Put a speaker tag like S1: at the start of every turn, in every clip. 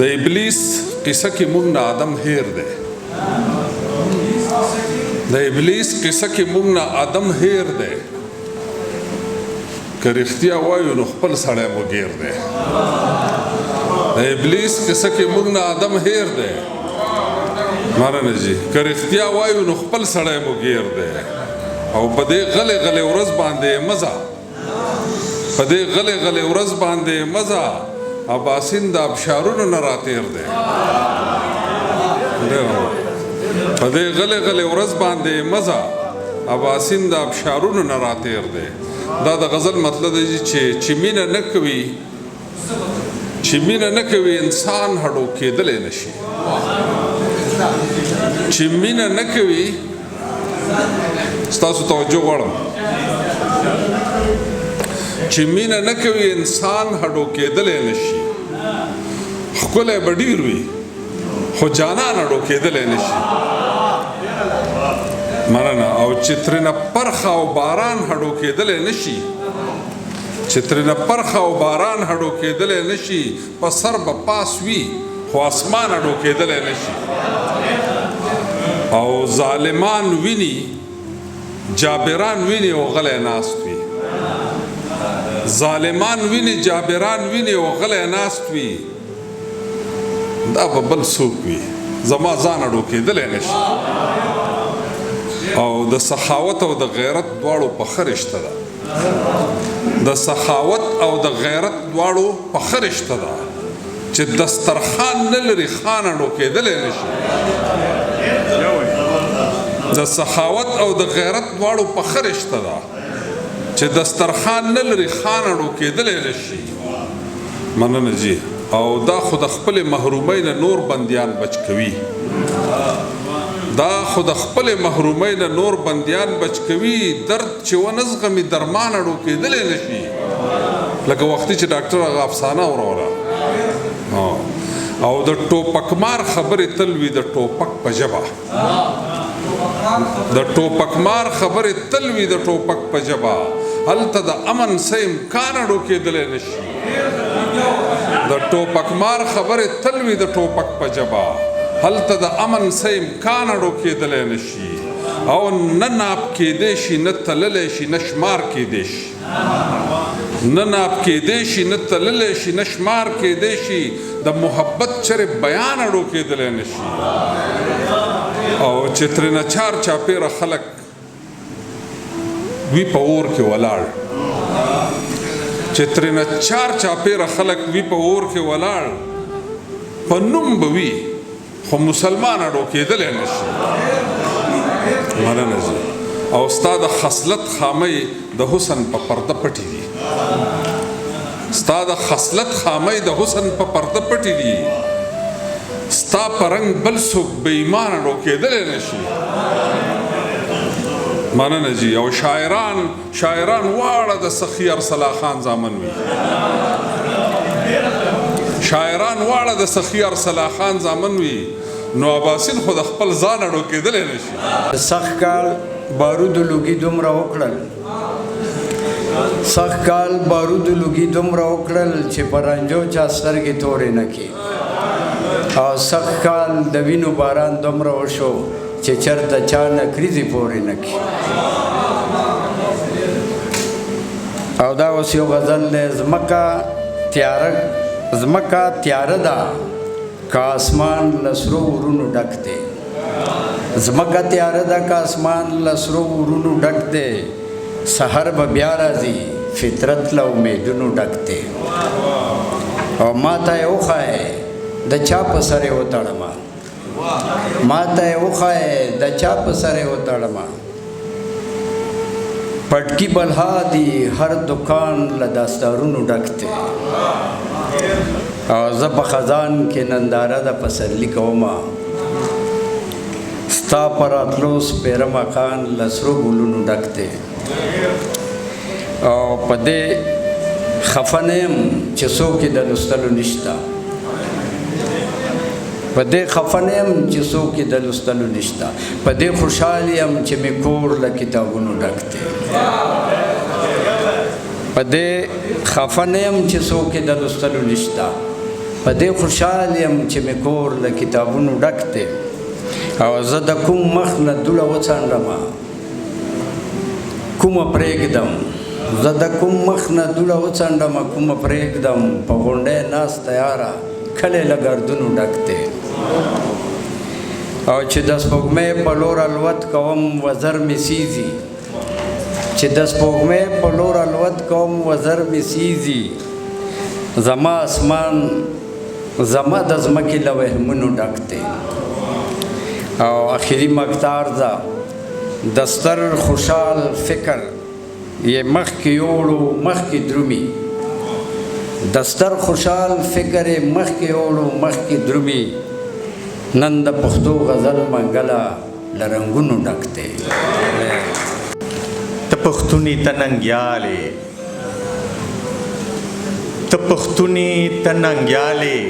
S1: د ابلیس قصه کې موږ نه آدم هیر دی د ابلیس قصه کې موږ نه آدم هیر دی که رښتیا وایو نو خپل سړی مو ګیر دی د ابلیس قصه کې موږ نه آدم هیر دی مانه جی که رښتیا وایو نو خپل سړی مو ګیر دی او په دې غلې غلې ورځ باندې مزه په دې غلې غلې ورځ باندې مزه اباسین د ابشارونو نه راتیر دی په دې غلې غلې ورځ باندې مزه اباسین د ابشارونو نه راتیر دی دا د غزل مطلب دی چې مینه نه کوي انسان هډو کېدلی نشي چې مینه نه کوي ستاسو توجه غواړم چې مینه نه کوي انسان هډو کېدلی نشي ښکلی به ډېر وي خو جانان هډو کېدلی نشي مننه او چې ترېنه پرخه او باران هډو کېدلی نشي په سر به پاس وي خو اسمان هډو کېدلی نشي او ظالمان ویني جابران ویني او غلی ناست وي وي دا به بل څوک وي زما ځان هډو کېدلی نشي او د سخاوت او د غیرت دواړو په ښه رشته ده چې دسترخوان نه لري خان هډو کېدلی نشي د سخاوت او د غیرت دواړو په ښه رشته ده چې دسترخوان نه لري خان هډو کېدلی نشي مننه جی او دا خو د خپلې محرومۍ نه نور بندیان بچ کوي درد چې ونه زغمي درمان هډو کېدلی نشي لکه وختي چې ډاکټر هغه افسانه وروله او د ټوپکمار خبرې تل وي د ټوپک په ژبه هلته د امن څه امکان هډو کېدلی نشي د ټوپکمار خبرې تل وي د ټوپک په ژبه هلته د امن څه امکان هډو کېدلی نشي او نه ناپ کېدی شي نه تللی شي نه شمار کېدی شي نه شمار کېدی شي د محبت چرې بیان هډو کېدلی نشي او چې ترېنه چار چاپېره خلک وي په اور کې ولاړ په نوم به وي خو مسلمان هډو کېدلی نشي مننه زه او ستا د خصلت خامۍ د حسن په پرده پټې دي ستا په رنګ بل څوک بې ایمان هډو کېدلی نشي مننه جی او شاعران واړه د سخي ارسلا خان زامن وي نو اباسین خو د خپل ځان هډو کېدلی نشي
S2: سخت کال بارودو لوګي دومره وکړل چې په رنجو چا سترګې تورې نه کړي او سخت کال د وینو باران دومره وشو چې چرته چا نکریزې پورې نه کړي او دا اوس یو غزل دی ځمکه تیاره ده که آسمان له سرو ورونو ډک دی سحر به بیا راځي فطرت له امیدونو ډک دی او ما ته یې وښایې د چا په سر یې وتړمه پټکي بلها دي هر دکان له داستارونو ډک دی او زه په خزان کې ننداره د پسرلي کومه ستا په راتلو سپېره مکان له سرو ګلونو ډک دی او په دې خفه نه یم چې څوک یې د لوستلو نشته په دې خوشحال یم چې مې کور له کتابونو ډک دی په دې خفه نه یم چې څوک یې د لوستلو نشته په دې خوشحال یم چې مې کور له کتابونو ډک دی او زه د کوم مخ نه دوړه وڅنډمه کومه پرېږدم زه د کوم مخ نه دوړه وڅنډمه کومه پرېږدم په غونډۍ ناسته یاره کلی له ګردونو ډک دی او چې د سپوږمۍ په لور الوت کوم وزر مې سیزي چې د سپوږمۍ په لور الوت کوم وزر مې سیزي زما اسمان زما د ځمکې له وهمونو ډک دی او آخري مقدار ده د ستر خوشحال فکر یې مخکې یوړو مخکې درومي د ستر خوشحال فکر یې مخکې یوړو مخکې درومي نن د پښتو غزل منګله له رنګونو ډک دی
S3: ته پښتوني ته ننګیالې ته پښتوني ته ننګیالې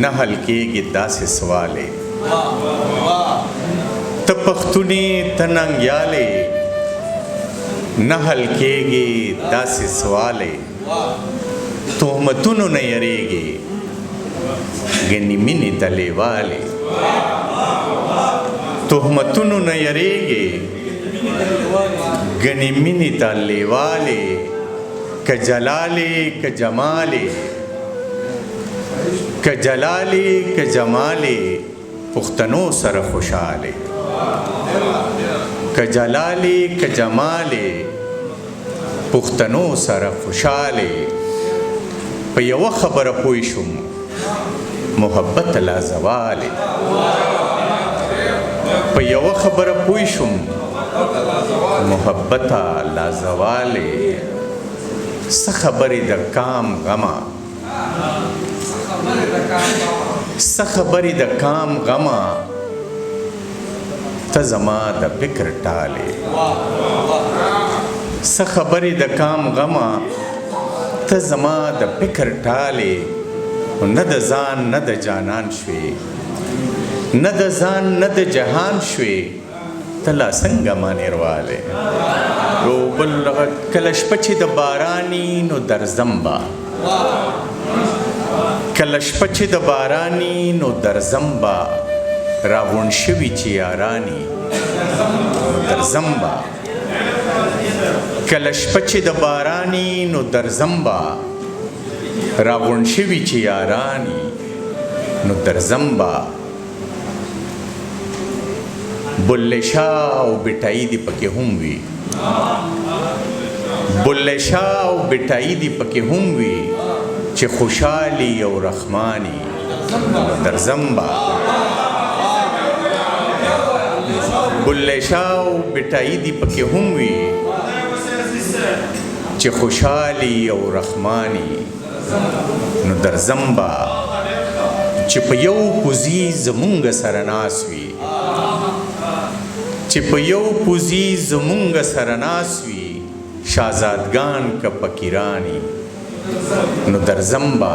S3: نه حل کېږي داسې سوالې ته پښتوني ته ننګیالې نه حل کېږي داسې سوالې تهمتونو نه یریږي ګنې مینې ته لیوالې تهمتونو نه یریږي ګنې مینې ته لیوالې که جلالې که جمالې که جلالې که جمالې پښتنو سره خوشحالې که جلالې که جمالې پښتنو سره خوشحالې په یوه خبره پوه شوم محبت لا زوالې په یوه خبره پوه شوم محبت لا زوالې څه خبرې د کام غمه څه خبرې د کام غمه ته زما د فکر ټالې څه خبرې د کام غمه ته زما د فکر ټالې نه د ځان نه د جانان شوې نه د ځان نه د جهان شوې ته لا څنګه ما نیروالی یو بل کله شپه چې د باراني نو درځم به کله شپه چې د باراني نو درځم به راغونډ شوي چې یاراني نو درځم به کله شپه چې د باراني نو درځم به راغونډ شوي چې یاراني نو درځم به بلې شاه او بټایي دې پکې هم وي بلې شاه او بټایي دې پکې هم وي چې خوشحالي او رحماني درځم به بلې شاه او بټایي دې پکې هم وي چې خوشحالي او رحماني نو درځم به چې په یو پوزي زمونږ سره ناس وي چې په یو پوزي زمونږ سره ناس وي شهزادګان که فقیرانی نو درځم به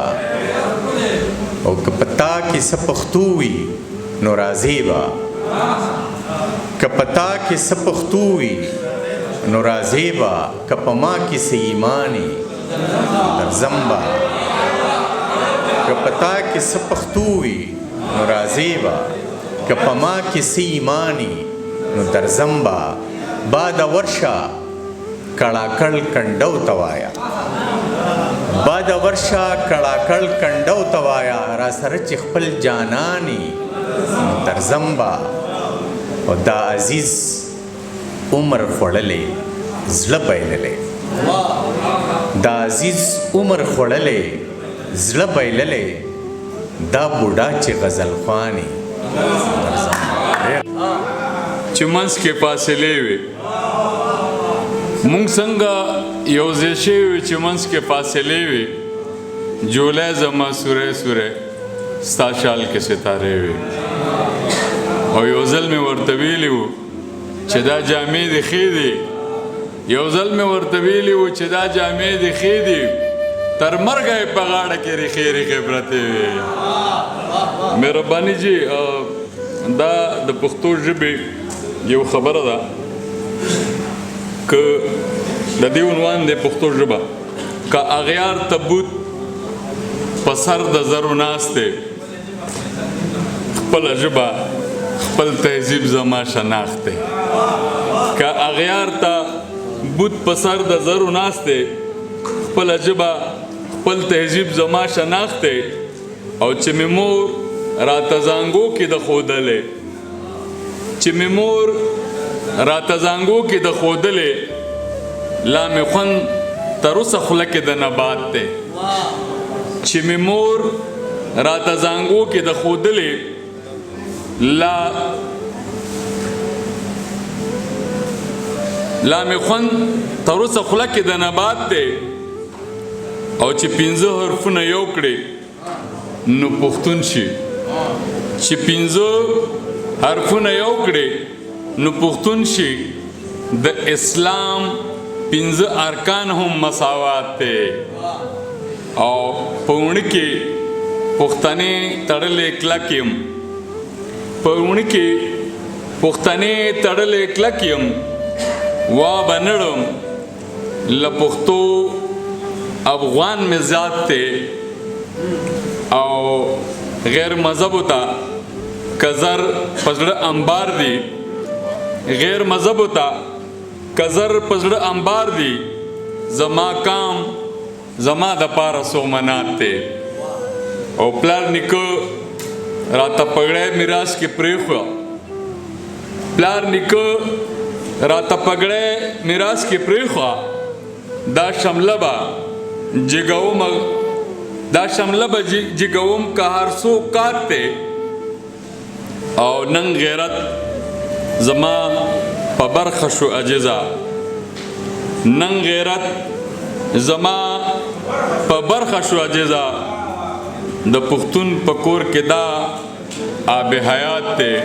S3: او که په تا کې څه پښتو وي نو راځې به که په تا کې څه پښتو وي نو راځې به که په ما کې څه ایماني درځم به که په تا کې څه پښتو وي نو راځې به که په ما کې څه ایماني نو درځم به باده ورشه کړاکړ کنډو ته وایه باده ورشه کړاکړ کنډو ته وایه را سره چې خپل جاناني نو درځم به او دا عزیز عمر خوړلی زړه بایللی دا عزیز عمر خوړلی زړه بایللی دا بوډا چې غزل خواني
S4: چې منځ کې فاصلې وي مونږ څنګه یو ځای شوي وي چې منځ کې فاصلې وي جولی زما سوری سوری ستا شال کې ستارې وي او یو ځل مې ورته ویلي وو چې دا جامې دې ښې دي یو ځل مې ورته ویلي وو چې دا جامې دې ښې دي تر مرګه یې په غاړه کې ریښې ریښې پرتې وي مهرباني جي دا د پښتو ژبې یو خبره ده که د دې عنوان دی پښتو ژبه که اغیار تبوت په سر د زرو ناست دی خپله ژبه خپل تهذیب زما شناخت دی که اغیار ته بوت په سر د زرو ناست دی خپله ژبه خپل تهذیب زما شناخت دی او چې مې مور راته زانګو کې د ښودلې چې مې مور راته زانګو کې د ښودلې لا مې خوند تر اوسه خوله کې د نبات دی چې مې مور راته زانګو کې د ښودلې لا مې خوند تر اوسه خوله کې د نبات دی او چې 15 حرفونه یو کړي نو پښتون شي چې 15 حرفونه یو کړي نو پښتون شي د اسلام 15 ارکان هم مساوات دی او په وڼه کې پښتنې تړلې کلک یم په وڼه کې پښتنې تړلې کلک یم وا به نړم له پښتو افغان مې ذات دی او غیر مذهبو ته که زر په زړه انبار دی غیر مذهبو ته که زر په زړه انبار دی زما کام زما د پاره سومنات دی او پلار نیکه راته پګړی میراث کې پرېښوه پلار نیکه راته پګړی میراث کې پرېښوه دا شمله به جګوم که هر څوک کات دی او نن غیرت زما په برخه شو عجزه نن غیرت زما په برخه شو عجزه د پښتون په کور کې دا آب حیات دی